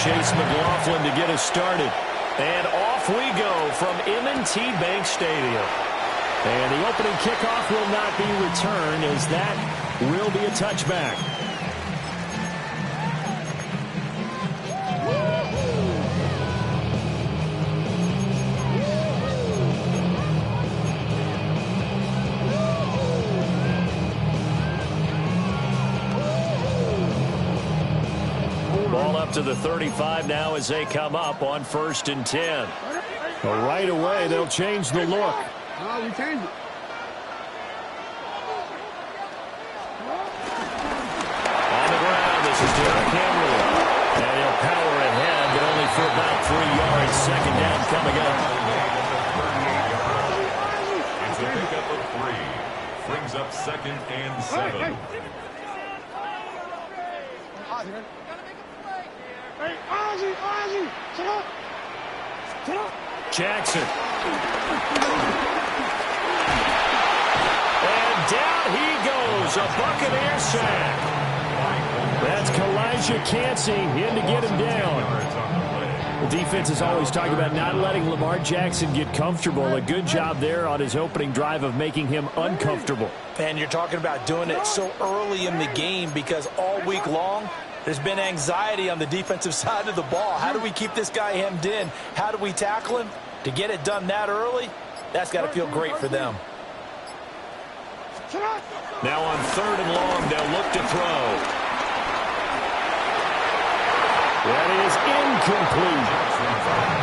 Chase McLaughlin to get us started. And off we go from M&T Bank Stadium. And the opening kickoff will not be returned, as that will be a touchback. Ball up to the 35 now as they come up on 1st and 10. Well, right away, they'll change the look. No, we changed it. On the ground, this is Derrick Henry. And he'll power ahead, but only for about 3 yards. 2nd down coming up. It's a pickup of 3. Brings up 2nd and 7. Hey, Ozzie, sit up. Sit up. Jackson. And down he goes. A Buccaneer sack. That's Kalijah Cansey in to get him down. The defense is always talking about not letting Lamar Jackson get comfortable. A good job there on his opening drive of making him uncomfortable. And you're talking about doing it so early in the game, because all week long there's been anxiety on the defensive side of the ball. How do we keep this guy hemmed in? How do we tackle him? To get it done that early, that's got to feel great for them. Now on 3rd and long, they'll look to throw. That is incomplete.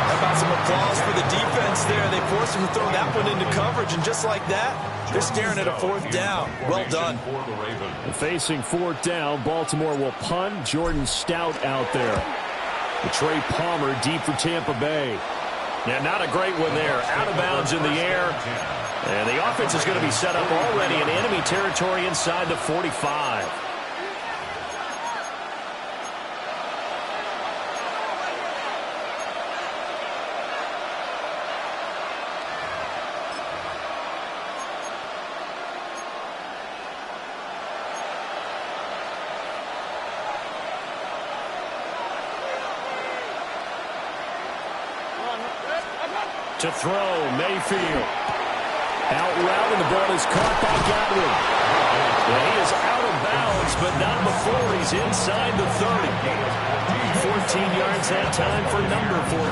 How about some applause for the defense there? They forced him to throw that one into coverage, and just like that, they're staring at a 4th down. Well done. Facing 4th down, Baltimore will punt. Jordan Stout out there. Trey Palmer deep for Tampa Bay. Yeah, not a great one there. Out of bounds in the air. And the offense is going to be set up already in enemy territory inside the 45. To throw, Mayfield. Out route, and the ball is caught by Godwin. Well, he is out of bounds, but not before he's inside the 30. 14 yards that time for number 14.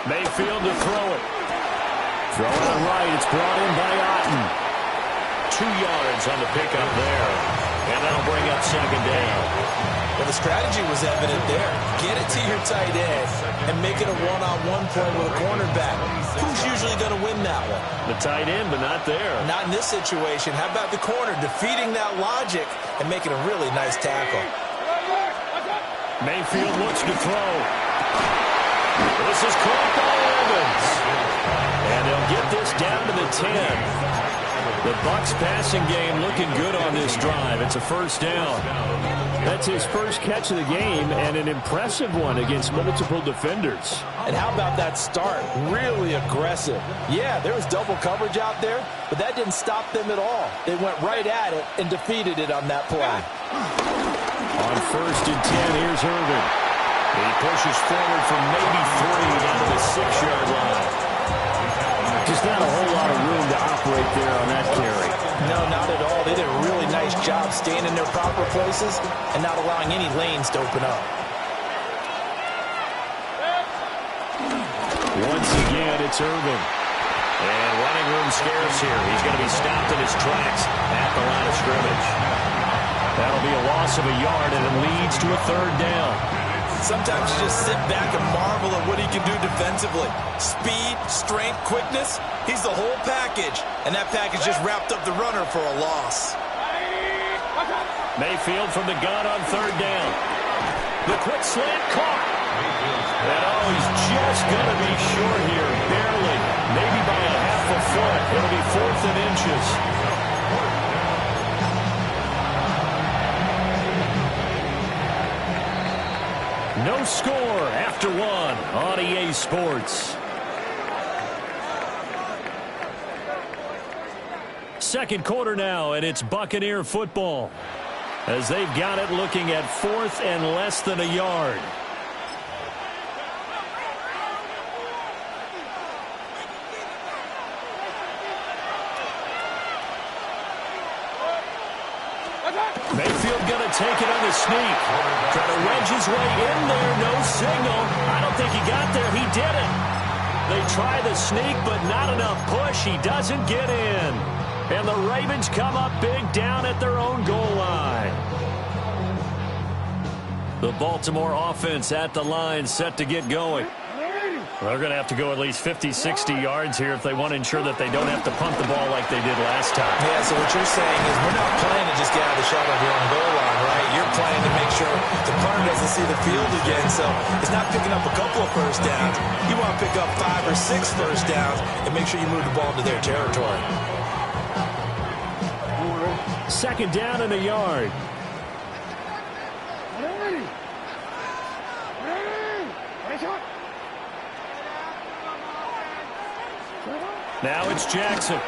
Mayfield to throw it. Throw it on right. It's brought in by Otten. 2 yards on the pickup there. And that'll bring up 2nd down. Well, the strategy was evident there. Get it to your tight end and make it a one-on-one play with a cornerback. Who's usually going to win that one? The tight end, but not there. Not in this situation. How about the corner defeating that logic and making a really nice tackle? Mayfield looks to throw. This is caught by Evans. And they'll get this down to the 10. The Bucs passing game looking good on this drive. It's a 1st down. That's his first catch of the game, and an impressive one against multiple defenders. And how about that start? Really aggressive. Yeah, there was double coverage out there, but that didn't stop them at all. They went right at it and defeated it on that play. On 1st and 10, here's Irvin. He pushes forward from maybe 3 down to the 6-yard line. Just not a whole lot of room to operate there on that carry. No, not at all. They did a really nice job staying in their proper places and not allowing any lanes to open up. Once again, it's Irvin. And running room scarce here. He's going to be stopped in his tracks at the line of scrimmage. That'll be a loss of a yard, and it leads to a 3rd down. Sometimes you just sit back and marvel at what he can do defensively. Speed, strength, quickness, he's the whole package. And that package just wrapped up the runner for a loss. Mayfield from the gun on 3rd down. The quick slant caught. And he's just going to be short here, barely. Maybe by a half a foot. It'll be 4th and inches. No score after 1 on EA Sports. second quarter now, and it's Buccaneer football as they've got it looking at 4th and less than a yard. Mayfield going to take it on the sneak. Trying to wedge his way in there. No signal. I don't think he got there. He did it. They try the sneak, but not enough push. He doesn't get in. And the Ravens come up big down at their own goal line. The Baltimore offense at the line set to get going. They're going to have to go at least 50, 60 yards here if they want to ensure that they don't have to punt the ball like they did last time. Yeah, so what you're saying is we're not playing to just get out of the shot of your own goal line, right? You're playing to make sure the punter doesn't see the field again. So it's not picking up a couple of first downs. You want to pick up 5 or 6 first downs and make sure you move the ball into their territory. Second down and a yard. Now it's Jackson. To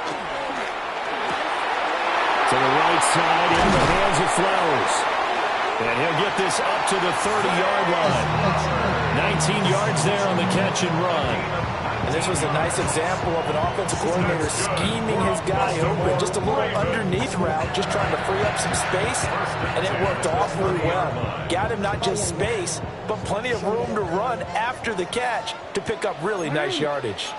the right side in the hands of Flowers. And he'll get this up to the 30-yard line. 19 yards there on the catch and run. And this was a nice example of an offensive coordinator scheming his guy open. Just a little underneath route, just trying to free up some space. And it worked awfully well. Got him not just space, but plenty of room to run after the catch to pick up really nice yardage.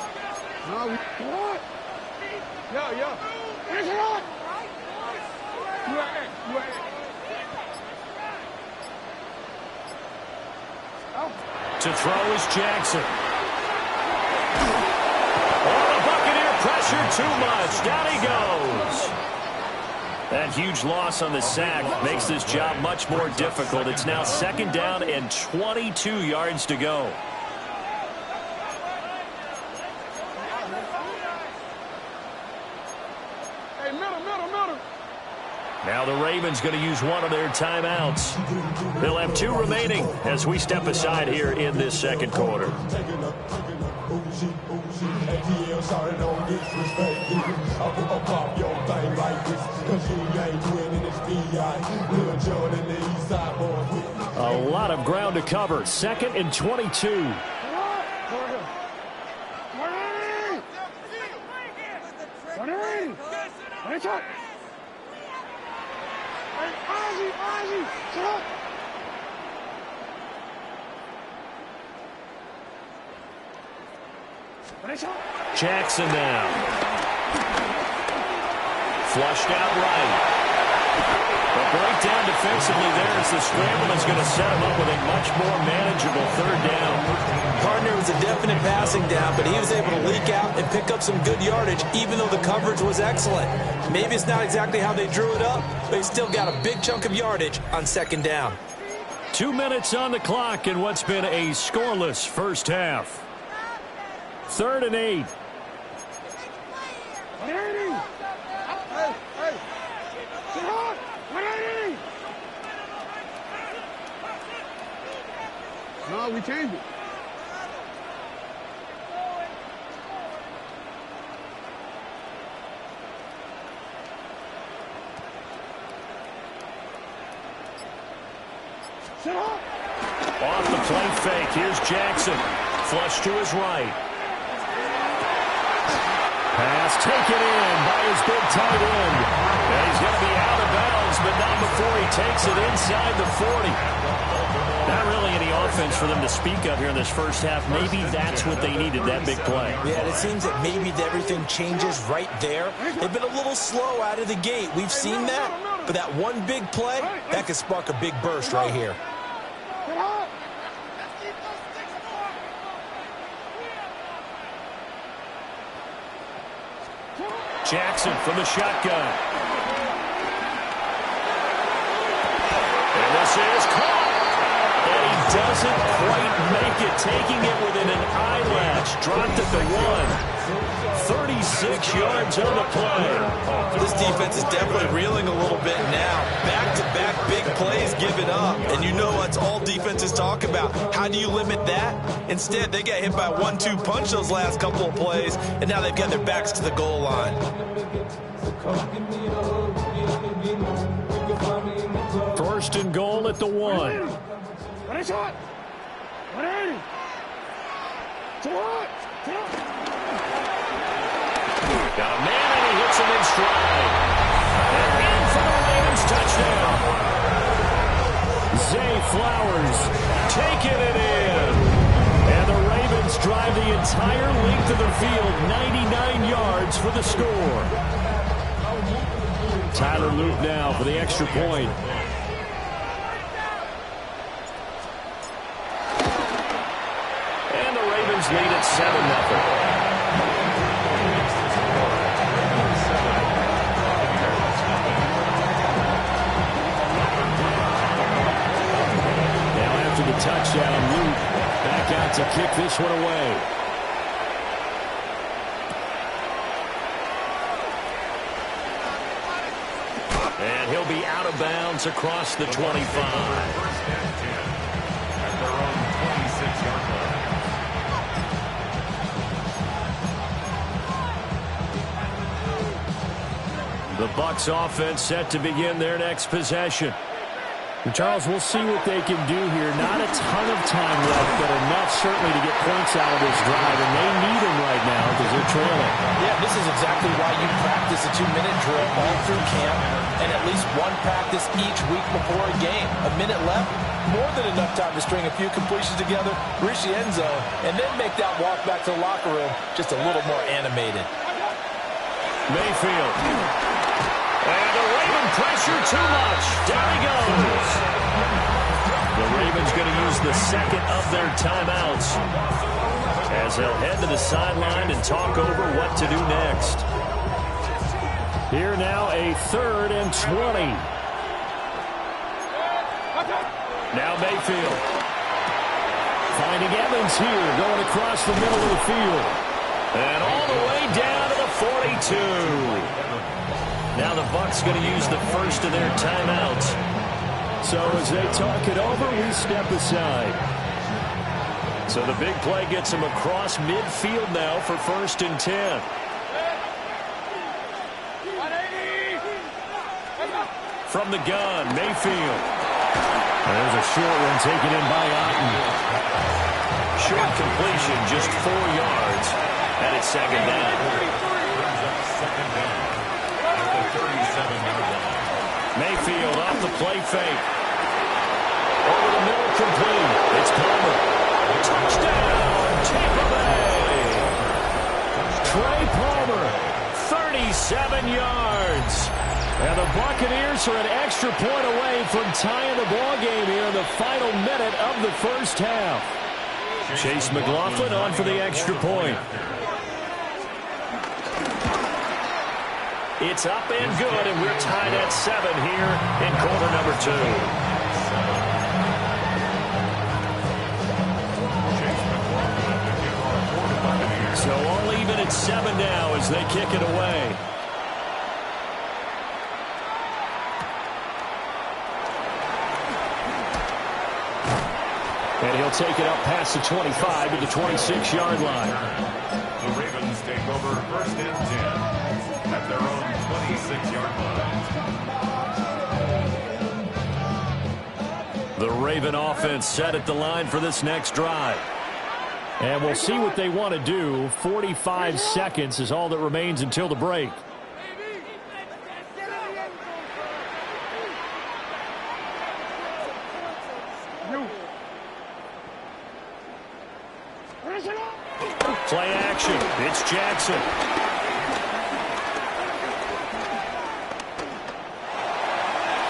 To throw is Jackson. Oh, the Buccaneer pressure too much. Down he goes. That huge loss on the sack makes this job much more difficult. It's now second down and 22 yards to go. Now the Ravens going to use one of their timeouts. They'll have 2 remaining as we step aside here in this second quarter. A lot of ground to cover. Second and 22. Jackson now. Flushed out right. The breakdown defensively there as the scramble is going to set him up with a much more manageable third down. Partner was a definite passing down, but he was able to leak out and pick up some good yardage, even though the coverage was excellent. Maybe it's not exactly how they drew it up, but he still got a big chunk of yardage on second down. 2 minutes on the clock in what's been a scoreless first half. 3rd and 8. No, we changed it. Off the play fake. Here's Jackson. Flush to his right. Pass taken in by his big tight end. And he's going to be out of bounds, but not before he takes it inside the 40. Not really any offense for them to speak of here in this first half. Maybe that's what they needed, that big play. Yeah, it seems that maybe everything changes right there. They've been a little slow out of the gate. We've seen that. But that one big play, that could spark a big burst right here. Jackson from the shotgun. And this is caught. And he doesn't quite make it, taking it within an eyelash. Dropped at the 1. 36 yards on the play. This defense is definitely reeling a little bit now. Back-to-back big plays given up. And you know that's all defenses talk about. How do you limit that? Instead, they got hit by 1-2 punch those last couple of plays, and now they've got their backs to the goal line. First and goal at the 1. Got a man, and he hits him in stride. And in for the Ravens touchdown. Zay Flowers taking it in. And the Ravens drive the entire length of the field, 99 yards for the score. Tyler Luke now for the extra point. And the Ravens lead at 7-0. The touchdown, Luke back out to kick this one away. And he'll be out of bounds across the 25. First and 10 at their own 26-yard line. The Bucs offense set to begin their next possession. And Charles, we'll see what they can do here. Not a ton of time left, but enough certainly to get points out of this drive, and they need them right now because they're trailing. Yeah, this is exactly why you practice a 2-minute drill all through camp and at least one practice each week before a game. A minute left, more than enough time to string a few completions together, reach the end zone, and then make that walk back to the locker room just a little more animated. Mayfield. And the Raven pressure too much. Down he goes. The Ravens going to use the second of their timeouts as they'll head to the sideline and talk over what to do next. Here now a 3rd and 20. Now Mayfield. Finding Evans here, going across the middle of the field. And all the way down to the 42. Now the Bucs going to use the first of their timeouts. So as they talk it over, we step aside. So the big play gets him across midfield now for 1st and 10. From the gun, Mayfield. There's a short one taken in by Otten. Short completion, just 4 yards. And it's 2nd down. Mayfield off the play fake. Over the middle, complete. It's Palmer. Touchdown, Tampa Bay. Trey Palmer, 37 yards. And the Buccaneers are an extra point away from tying the ball game here in the final minute of the first half. Chase McLaughlin on for the extra point. It's up and good, and we're tied at 7 here in quarter number 2. So all even at 7 now as they kick it away. And he'll take it up past the 25 to the 26-yard line. The Ravens take over 1st and 10. At their own 26-yard line. The Raven offense set at the line for this next drive. And we'll see what they want to do. 45 seconds is all that remains until the break. Play action. It's Jackson.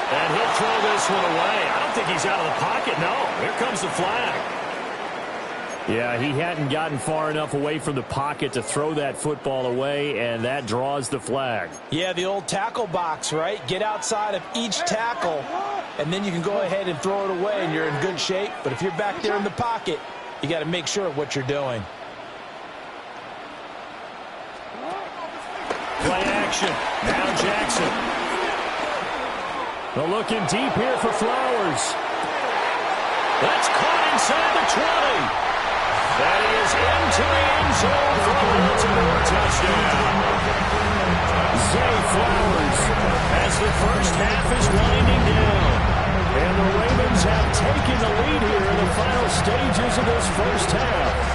And he'll throw this one away. I don't think he's out of the pocket. No, here comes the flag. Yeah, he hadn't gotten far enough away from the pocket to throw that football away, and that draws the flag. Yeah, the old tackle box, right? Get outside of each tackle, and then you can go ahead and throw it away, and you're in good shape. But if you're back there in the pocket, you got to make sure of what you're doing. Play action. Now Jackson. They're looking deep here for Flowers. That's caught inside the 20. That is into the end zone for a Baltimore touchdown. Zay Flowers as the first half is winding down. And the Ravens have taken the lead here in the final stages of this first half.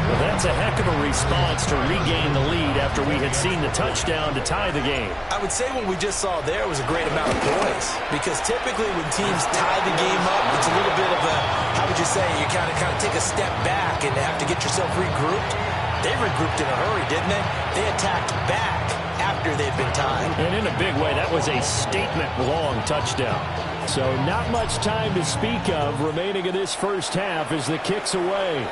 Well, that's a heck of a response to regain the lead after we had seen the touchdown to tie the game. I would say what we just saw there was a great amount of poise, because typically when teams tie the game up, it's a little bit of a, how would you say, you kind of take a step back and have to get yourself regrouped. They regrouped in a hurry, didn't they? They attacked back after they'd been tied. And in a big way, that was a statement-long touchdown. So not much time to speak of remaining in this first half as the kick's away.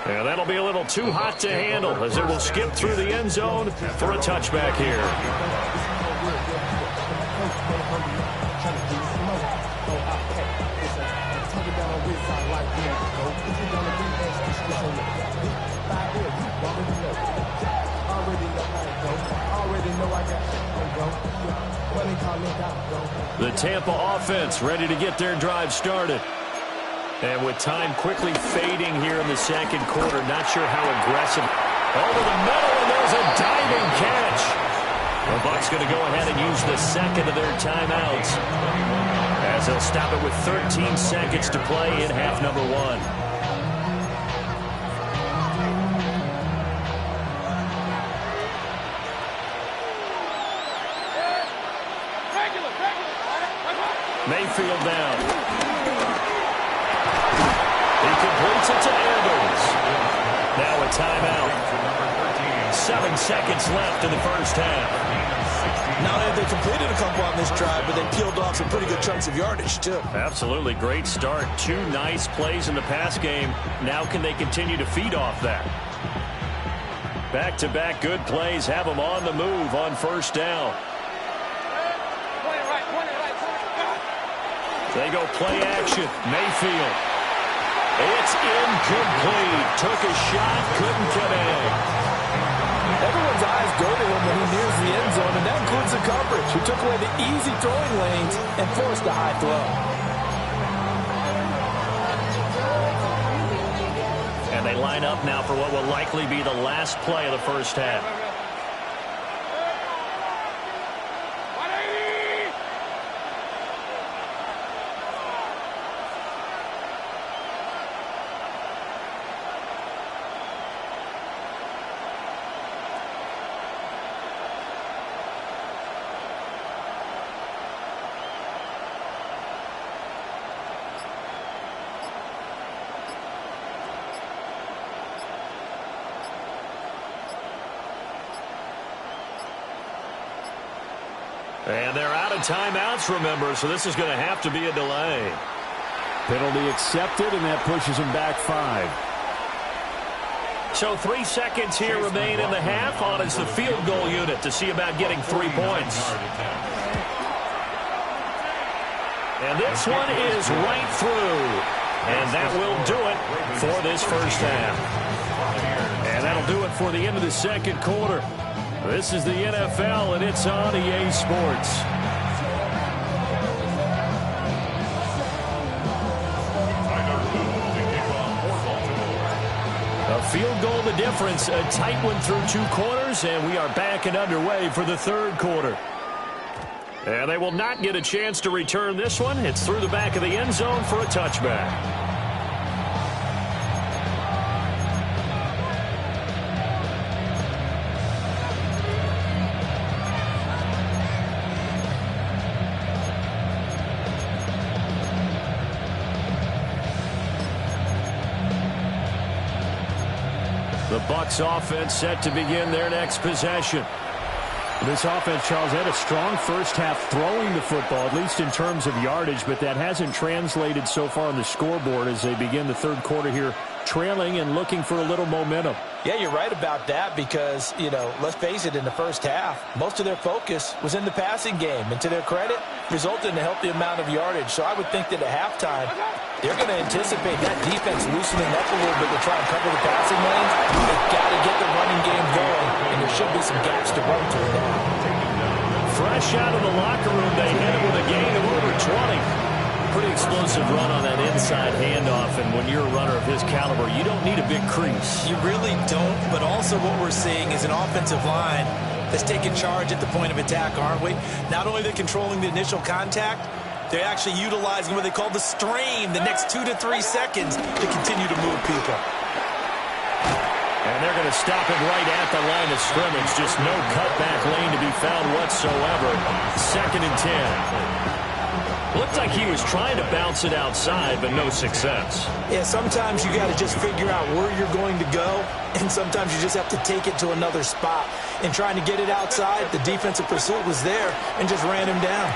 And that'll be a little too hot to handle as it will skip through the end zone for a touchback here. The Tampa offense ready to get their drive started. And with time quickly fading here in the second quarter, not sure how aggressive. Over the middle, and there's a diving catch. The Bucs going to go ahead and use the second of their timeouts as they'll stop it with 13 seconds to play in half number one. Mayfield down. He completes it to Evans. Now a timeout. 7 seconds left in the first half. Now they completed a couple on this drive, but they peeled off some pretty good chunks of yardage, too. Absolutely. Great start. 2 nice plays in the pass game. Now can they continue to feed off that? Back-to-back good plays have them on the move on first down. They go play action. Mayfield. It's incomplete. Took a shot, couldn't connect. Everyone's eyes go to him when he nears the end zone, and that includes the coverage, who took away the easy throwing lanes and forced a high throw. And they line up now for what will likely be the last play of the first half. And they're out of timeouts, remember, so this is going to have to be a delay. Penalty accepted, and that pushes them back 5. So 3 seconds here remain in the half. On is the field goal unit to see about getting 3 points. And this one is right through. And that will do it for this first half. And that'll do it for the end of the second quarter. This is the NFL, and it's on EA Sports. A field goal the difference, a tight one through 2 quarters, and we are back and underway for the third quarter. And they will not get a chance to return this one. It's through the back of the end zone for a touchback. The Bucs offense set to begin their next possession. This offense, Charles, had a strong first half throwing the football, at least in terms of yardage, but that hasn't translated so far on the scoreboard as they begin the third quarter here, trailing and looking for a little momentum. Yeah, you're right about that because, you know, let's face it, in the first half, most of their focus was in the passing game. And to their credit, resulted in a healthy amount of yardage. So I would think that at halftime, they're going to anticipate that defense loosening up a little bit to try and cover the passing lanes. They've got to get the running game going, and there should be some gaps to run through now. Fresh out of the locker room, they hit it with a gain of over 20. Pretty explosive explosive run on that inside handoff, and when you're a runner of his caliber, you don't need a big crease. You really don't, but also what we're seeing is an offensive line that's taking charge at the point of attack, aren't we? Not only are they controlling the initial contact, they're actually utilizing what they call the stream, the next 2 to 3 seconds to continue to move people. And they're going to stop it right at the line of scrimmage. Just no cutback lane to be found whatsoever. 2nd and 10. Looked like he was trying to bounce it outside, but no success. Yeah, sometimes you got to just figure out where you're going to go, and sometimes you just have to take it to another spot. And trying to get it outside, the defensive pursuit was there and just ran him down.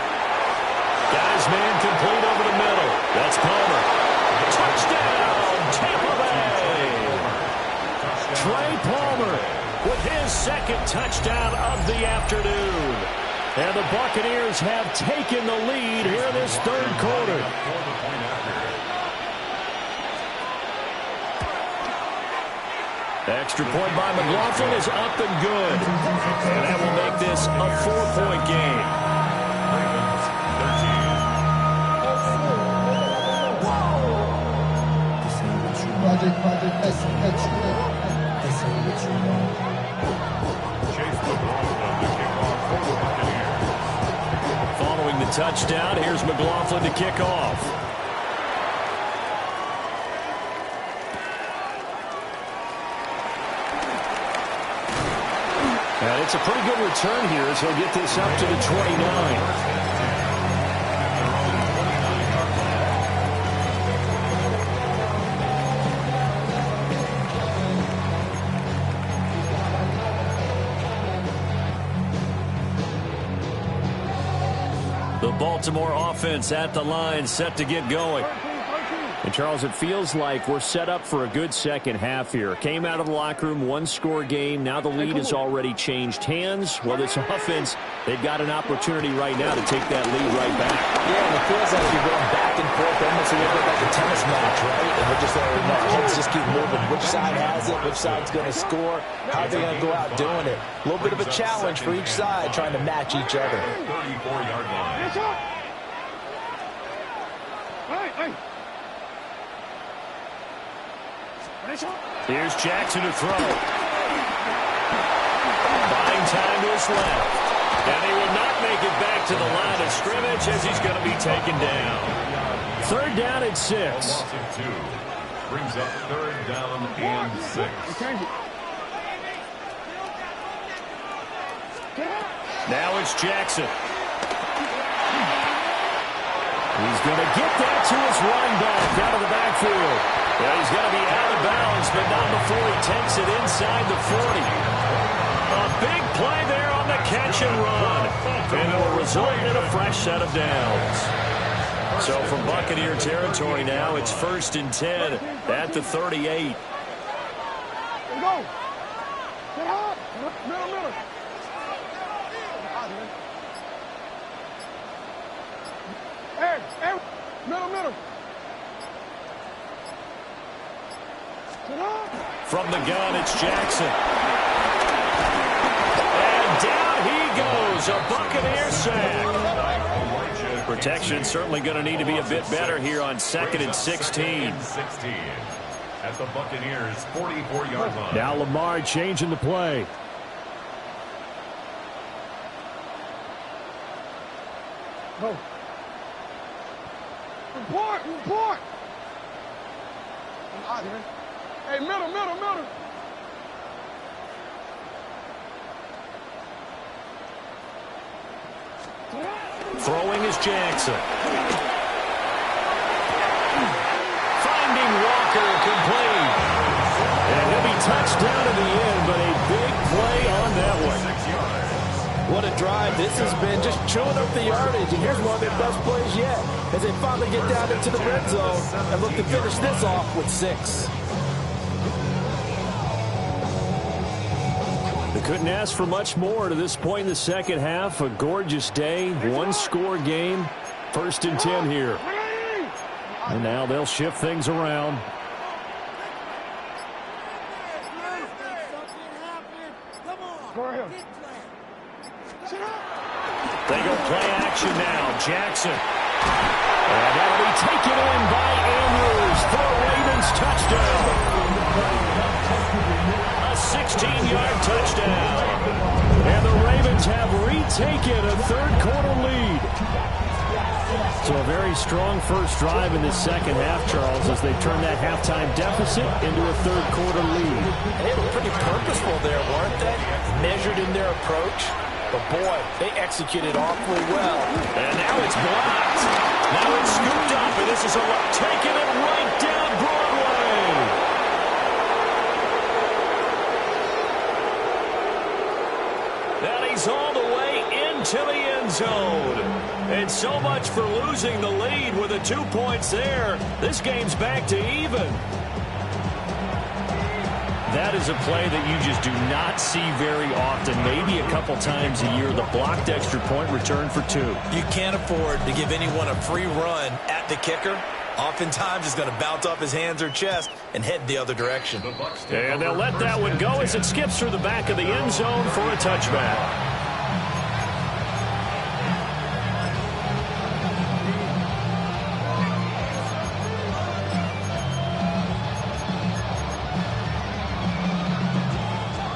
Got his man complete over the middle. That's Palmer. Touchdown, Tampa Bay. Trey Palmer with his 2nd touchdown of the afternoon. And the Buccaneers have taken the lead here in this 3rd quarter. Extra point by McLaughlin is up and good. And that will make this a 4-point game. Following the touchdown, here's McLaughlin to kick off. And it's a pretty good return here as he'll get this up to the 29. The Baltimore offense at the line, set to get going. And, Charles, it feels like we're set up for a good second half here. Came out of the locker room, one-score game. Now the lead has already changed hands. Well, this offense, they've got an opportunity right now to take that lead right back. Yeah, and it feels like you're going back and forth, almost a little bit like a tennis match, right? And we're just letting our heads just keep moving. Which side has it? Which side's going to score? How are they going to go out doing it? A little bit of a challenge for each side, trying to match each other. 34-yard line. Here's Jackson to throw. Buying time to his left. And he will not make it back to the line of scrimmage as he's going to be taken down. 3rd down and 6. Brings up 3rd down and 6. Now it's Jackson. He's going to get that to his running back out of the backfield. Well, he's going to be out of bounds, but not before he takes it inside the 40. A big play there on the catch and run. And it will result in a fresh set of downs. So from Buccaneer territory now, it's 1st and 10 at the 38. Go. Get up. Middle. Hey, middle. From the gun, it's Jackson. And down he goes, a Buccaneer sack. Protection certainly going to need to be a bit better here on 2nd and 16. At the Buccaneers' 44-yard line. Now Lamar changing the play. Go. Report. I'm out here. Hey, middle. Throwing is Jackson. Finding Walker complete. And he'll be touched down in the end, but a big play on that one. What a drive this has been, just chewing up the yardage. And here's one of their best plays yet, as they finally get down into the red zone and look to finish this off with 6. They couldn't ask for much more to this point in the second half. A gorgeous day, one-score game. 1st and 10 here. And now they'll shift things around. They go play action now. Jackson. And that'll be taken in Irving's touchdown. A 16-yard touchdown. And the Ravens have retaken a third-quarter lead. So a very strong first drive in the second half, Charles, as they turn that halftime deficit into a third-quarter lead. They were pretty purposeful there, weren't they? Measured in their approach. But, boy, they executed awfully well. And now it's blocked. Now it's scooped up, and this is taking it right down Broadway. And he's all the way into the end zone. And so much for losing the lead with the 2 points there. This game's back to even. That is a play that you just do not see very often, maybe a couple times a year. The blocked extra point return for 2. You can't afford to give anyone a free run at the kicker. Oftentimes, he's going to bounce off his hands or chest and head the other direction. And they'll let that one go as it skips through the back of the end zone for a touchback.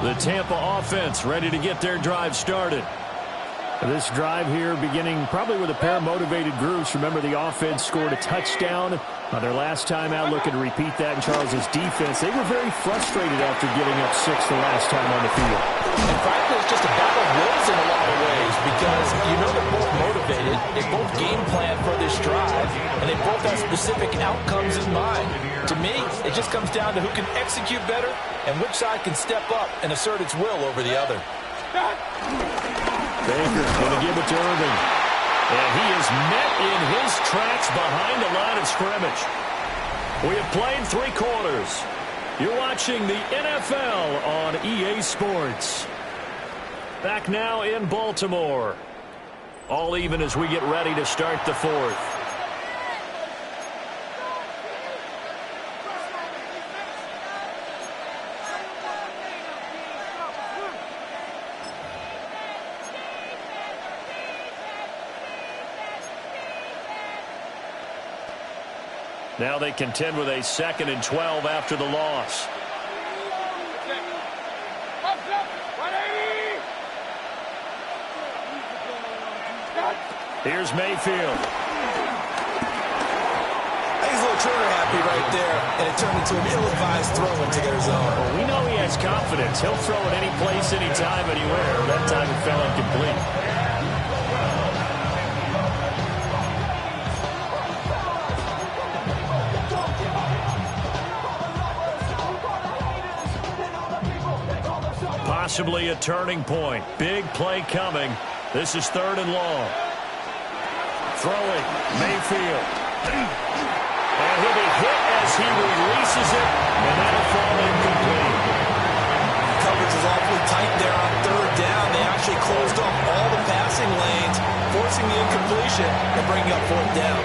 The Tampa offense ready to get their drive started. This drive here beginning probably with a pair of motivated groups. Remember, the offense scored a touchdown on their last time out. Looking to repeat that in Charles' defense. They were very frustrated after giving up 6 the last time on the field. And frankly, it's just a battle of wills in a lot of ways because you know they're both motivated. They both game plan for this drive, and they both have specific outcomes in mind. To me, it just comes down to who can execute better and which side can step up and assert its will over the other. Baker's going to give it to Irving. And he is met in his tracks behind the line of scrimmage. We have played 3 quarters. You're watching the NFL on EA Sports. Back now in Baltimore. All even as we get ready to start the 4th. Now they contend with a 2nd and 12 after the loss. Here's Mayfield. He's a little trigger happy right there, and it turned into an ill-advised throw into their zone. Well, we know he has confidence. He'll throw it any place, anytime, anywhere. That time it fell incomplete. Possibly a turning point. Big play coming. This is 3rd and long. Throwing. Mayfield. And he'll be hit as he releases it. And that'll fall incomplete. Coverage is awfully tight there on 3rd down. They actually closed off all the passing lanes, forcing the incompletion and bringing up 4th down.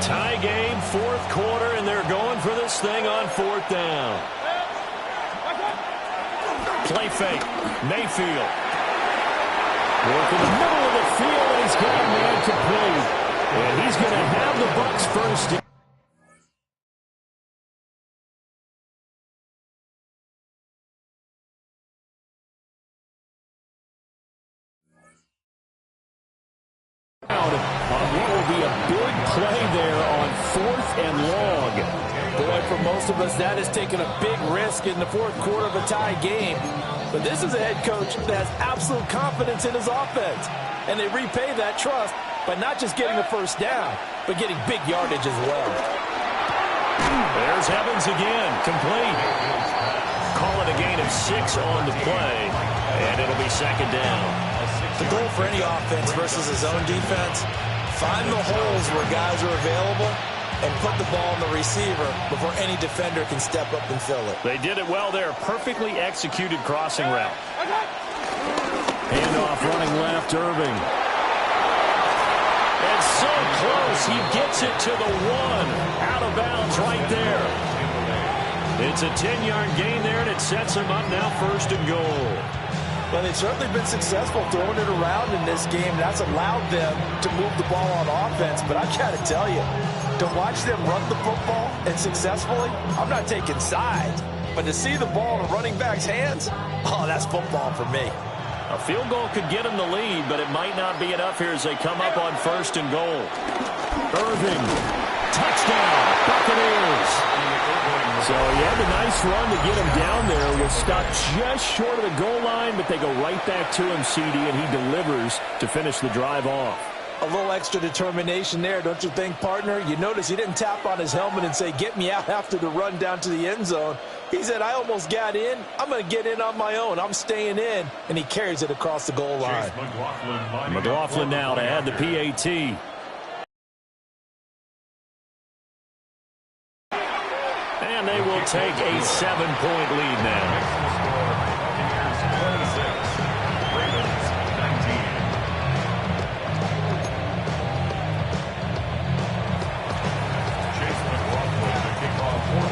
Tie game, 4th quarter, and they're going for this thing on 4th down. Play fake. Mayfield. Work in the middle of the field, and he's got a man complete. And he's going to have the Bucs first. On what will be a big play there on 4th and long. Boy, for most of us, that has taken a big risk in the 4th quarter of a tie game. But this is a head coach that has absolute confidence in his offense. And they repay that trust by not just getting a first down, but getting big yardage as well. There's Evans again, complete. Call it a gain of 6 on the play, and it'll be 2nd down. The goal for any offense versus a zone defense, find the holes where guys are available and put the ball in the receiver before any defender can step up and fill it. They did it well there. Perfectly executed crossing route. Handoff running left, Irving. And so close, he gets it to the 1. Out of bounds right there. It's a 10-yard gain there, and it sets him up now 1st and goal. Well, they've certainly been successful throwing it around in this game. That's allowed them to move the ball on offense. But I got to tell you, to watch them run the football and successfully, I'm not taking sides. But to see the ball in a running back's hands, oh, that's football for me. A field goal could get them the lead, but it might not be enough here as they come up on 1st and goal. Irving, touchdown, Buccaneers. So he had a nice run to get him down there. Was stopped just short of the goal line, but they go right back to him, CD, and he delivers to finish the drive off. A little extra determination there, don't you think, partner? You notice he didn't tap on his helmet and say, get me out after the run down to the end zone. He said, I almost got in. I'm going to get in on my own. I'm staying in. And he carries it across the goal line. McLaughlin now to add the PAT. And they will take a 7-point lead now.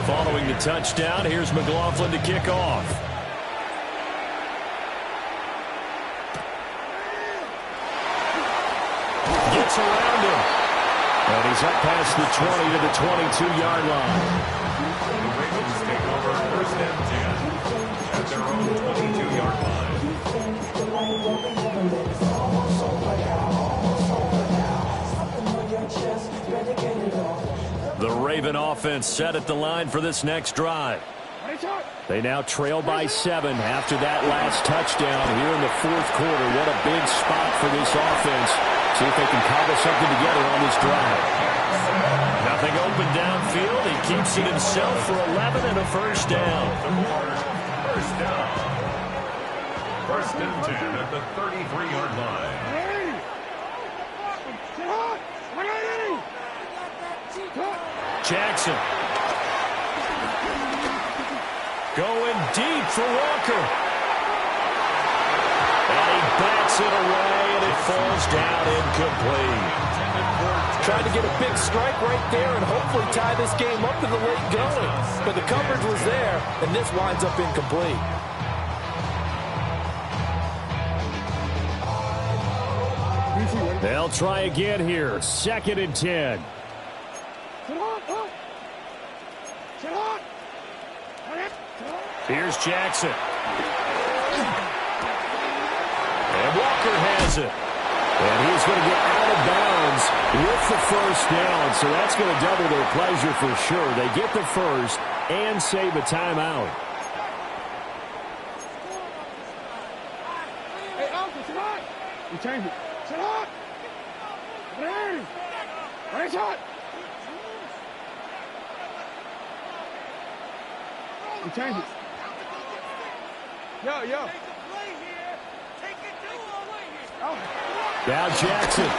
Following the touchdown, here's McLaughlin to kick off. Gets around him. And he's up past the 20 to the 22-yard line. The Ravens take over 1st and 10 at their own 22-yard line. The Raven offense set at the line for this next drive. They now trail by 7 after that last touchdown here in the 4th quarter. What a big spot for this offense. See if they can cobble something together on this drive. Nothing open downfield. He keeps it himself for 11 and a 1st down. 1st down. 1st and 10 at the 33-yard line. Jackson. Going deep for Walker. And he bats it away, and it falls down incomplete. Trying to get a big strike right there and hopefully tie this game up in the late going. But the coverage was there, and this winds up incomplete. They'll try again here. 2nd and 10. Here's Jackson. And Walker has it. And he's going to get out of bounds with the 1st down. So that's going to double their pleasure for sure. They get the 1st and save a timeout. Hey, Alpha, sit on. You change it. Sit on. Ready. Ready, shot. You change it. Yo. Now Jackson.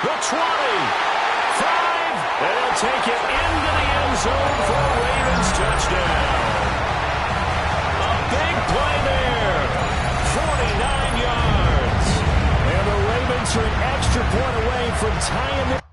The 20. 5. And they'll take it into the end zone for a Ravens touchdown. A big play there. 49 yards. And the Ravens are an extra point away from tying this.